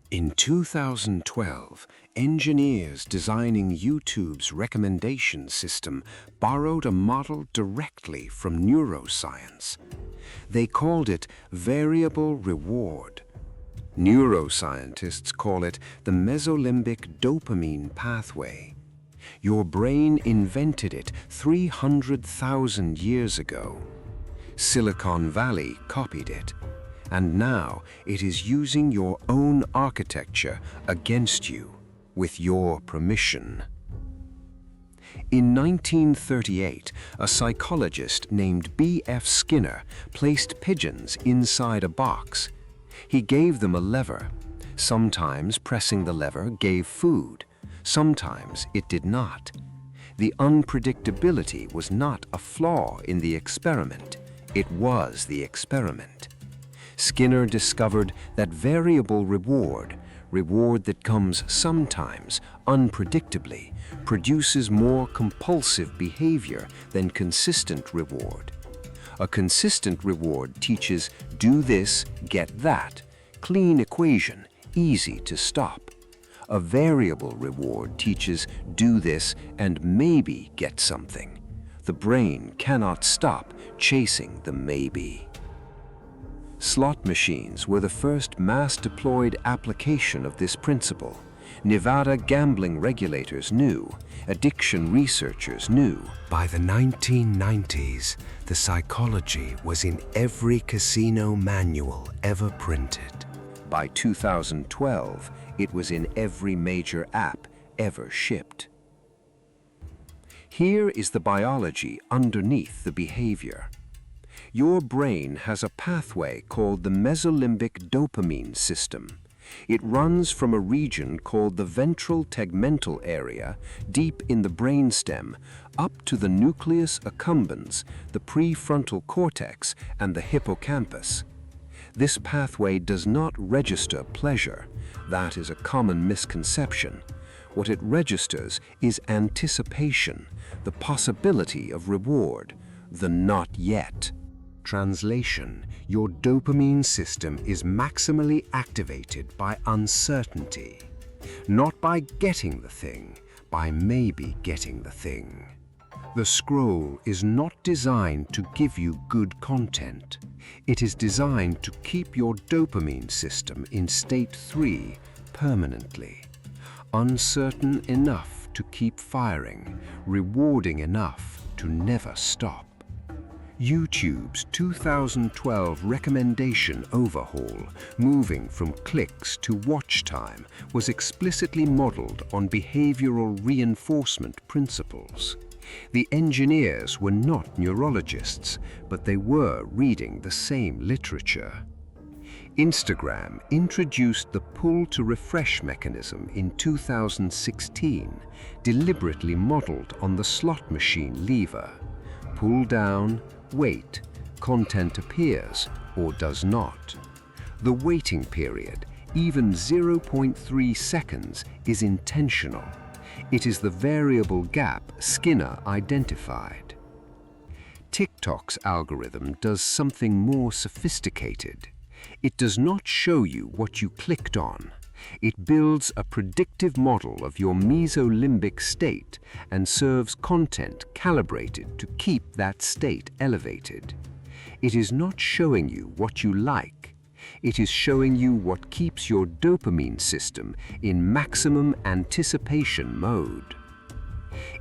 In 2012, engineers designing YouTube's recommendation system borrowed a model directly from neuroscience. They called it variable reward. Neuroscientists call it the Mesolimbic Dopamine Pathway. Your brain invented it 300,000 years ago. Silicon Valley copied it. And now it is using your own architecture against you, with your permission. In 1938, a psychologist named B.F. Skinner placed pigeons inside a box. He gave them a lever. Sometimes pressing the lever gave food. Sometimes it did not. The unpredictability was not a flaw in the experiment. It was the experiment. Skinner discovered that variable reward that comes sometimes unpredictably, produces more compulsive behavior than consistent reward. A consistent reward teaches do this, get that, clean equation, easy to stop. A variable reward teaches do this and maybe get something. The brain cannot stop chasing the maybe. Slot machines were the first mass-deployed application of this principle. Nevada gambling regulators knew, addiction researchers knew. By the 1990s, the psychology was in every casino manual ever printed. By 2012, it was in every major app ever shipped. Here is the biology underneath the behavior. Your brain has a pathway called the Mesolimbic Dopamine system. It runs from a region called the ventral tegmental area, deep in the brainstem, up to the nucleus accumbens, the prefrontal cortex, and the hippocampus. This pathway does not register pleasure. That is a common misconception. What it registers is anticipation, the possibility of reward, the not yet. Translation: your dopamine system is maximally activated by uncertainty, not by getting the thing, by maybe getting the thing. The scroll is not designed to give you good content. It is designed to keep your dopamine system in state 3 permanently, uncertain enough to keep firing, rewarding enough to never stop. YouTube's 2012 recommendation overhaul, moving from clicks to watch time, was explicitly modeled on behavioral reinforcement principles. The engineers were not neurologists, but they were reading the same literature. Instagram introduced the pull-to-refresh mechanism in 2016, deliberately modeled on the slot machine lever. Pull down, wait, content appears or does not. The waiting period, even 0.3 seconds, is intentional. It is the variable gap Skinner identified. TikTok's algorithm does something more sophisticated. It does not show you what you clicked on. It builds a predictive model of your mesolimbic state and serves content calibrated to keep that state elevated. It is not showing you what you like. It is showing you what keeps your dopamine system in maximum anticipation mode.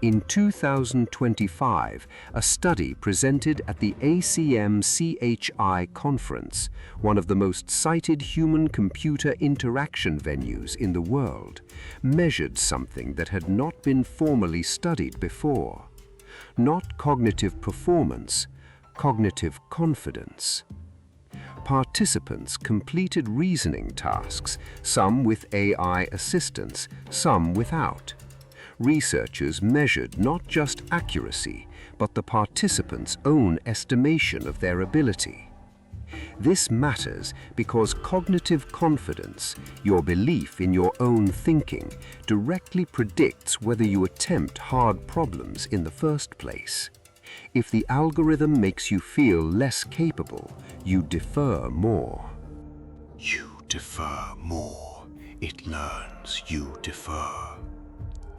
In 2025, a study presented at the ACM CHI conference, one of the most cited human-computer interaction venues in the world, measured something that had not been formally studied before. Not cognitive performance, cognitive confidence. Participants completed reasoning tasks, some with AI assistance, some without. Researchers measured not just accuracy, but the participants' own estimation of their ability. This matters because cognitive confidence, your belief in your own thinking, directly predicts whether you attempt hard problems in the first place. If the algorithm makes you feel less capable, you defer more. You defer more. It learns, you defer.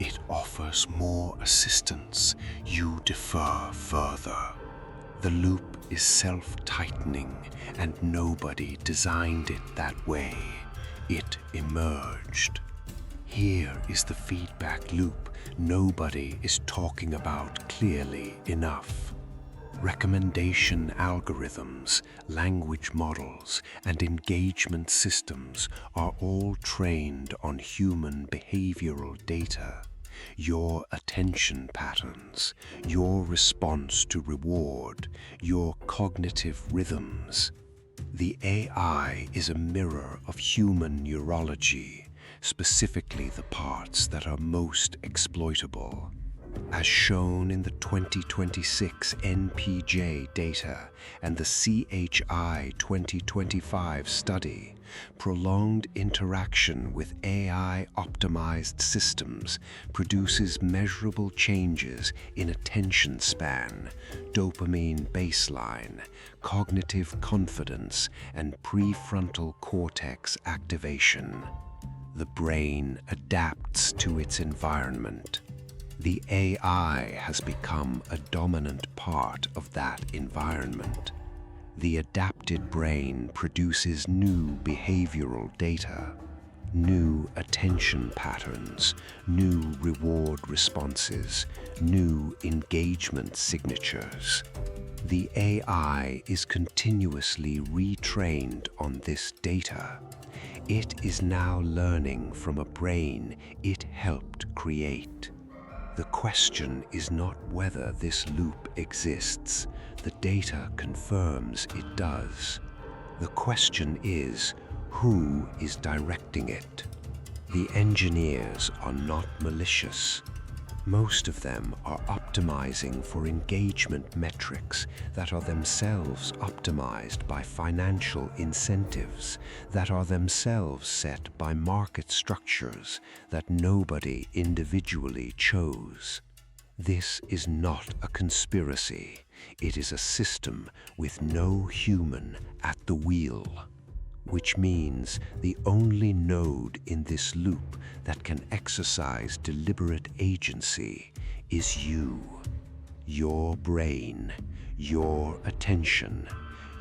It offers more assistance, you defer further. The loop is self-tightening, and nobody designed it that way. It emerged. Here is the feedback loop nobody is talking about clearly enough. Recommendation algorithms, language models, and engagement systems are all trained on human behavioral data. Your attention patterns, your response to reward, your cognitive rhythms. The AI is a mirror of human neurology, specifically the parts that are most exploitable. As shown in the 2026 NPJ data and the CHI 2025 study, prolonged interaction with AI-optimized systems produces measurable changes in attention span, dopamine baseline, cognitive confidence, and prefrontal cortex activation. The brain adapts to its environment. The AI has become a dominant part of that environment. The adapted brain produces new behavioral data, new attention patterns, new reward responses, new engagement signatures. The AI is continuously retrained on this data. It is now learning from a brain it helped create. The question is not whether this loop exists. The data confirms it does. The question is, who is directing it? The engineers are not malicious. Most of them are optimizing for engagement metrics that are themselves optimized by financial incentives, that are themselves set by market structures that nobody individually chose. This is not a conspiracy. It is a system with no human at the wheel, which means the only node in this loop that can exercise deliberate agency is you, your brain, your attention,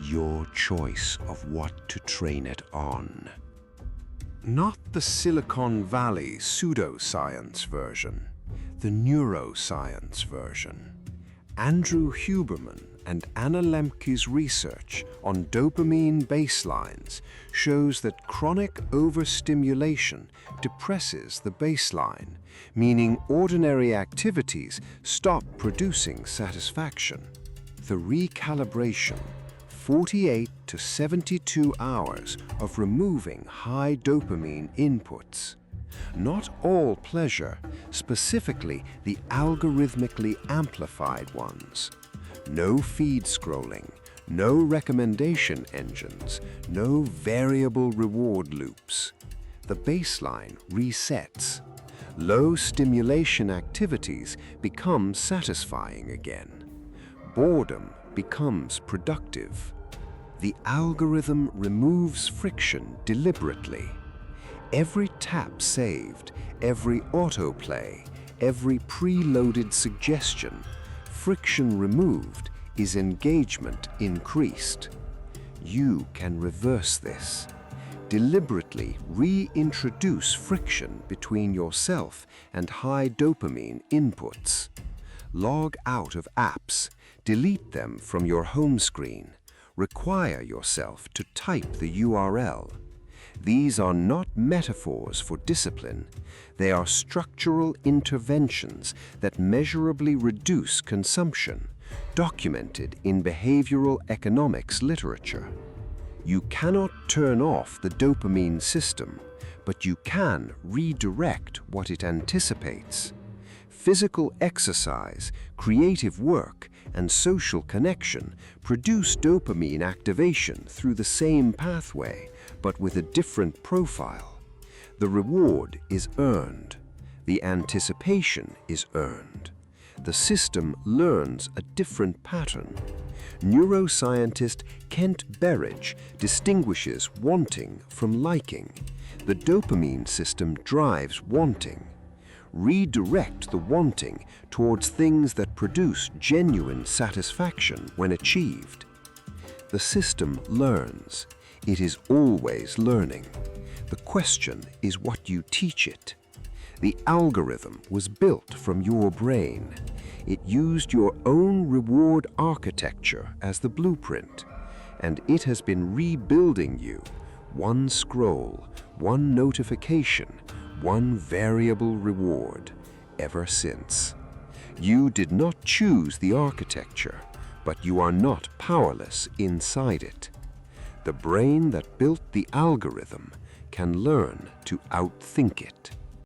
your choice of what to train it on. Not the Silicon Valley pseudoscience version, the neuroscience version. Andrew Huberman and Anna Lembke's research on dopamine baselines shows that chronic overstimulation depresses the baseline, meaning ordinary activities stop producing satisfaction. The recalibration, 48 to 72 hours of removing high dopamine inputs. Not all pleasure, specifically the algorithmically amplified ones. No feed scrolling, no recommendation engines, no variable reward loops. The baseline resets. Low stimulation activities become satisfying again. Boredom becomes productive. The algorithm removes friction deliberately. Every tap saved, every autoplay, every preloaded suggestion, friction removed is engagement increased. You can reverse this. Deliberately reintroduce friction between yourself and high dopamine inputs. Log out of apps, delete them from your home screen. Require yourself to type the URL. These are not metaphors for discipline. They are structural interventions that measurably reduce consumption, documented in behavioral economics literature. You cannot turn off the dopamine system, but you can redirect what it anticipates. Physical exercise, creative work, and social connection produce dopamine activation through the same pathway, but with a different profile. The reward is earned. The anticipation is earned. The system learns a different pattern. Neuroscientist Kent Berridge distinguishes wanting from liking. The dopamine system drives wanting. Redirect the wanting towards things that produce genuine satisfaction when achieved. The system learns. It is always learning. The question is what you teach it. The algorithm was built from your brain. It used your own reward architecture as the blueprint, and it has been rebuilding you, one scroll, one notification, one variable reward, ever since. You did not choose the architecture, but you are not powerless inside it. The brain that built the algorithm can learn to outthink it.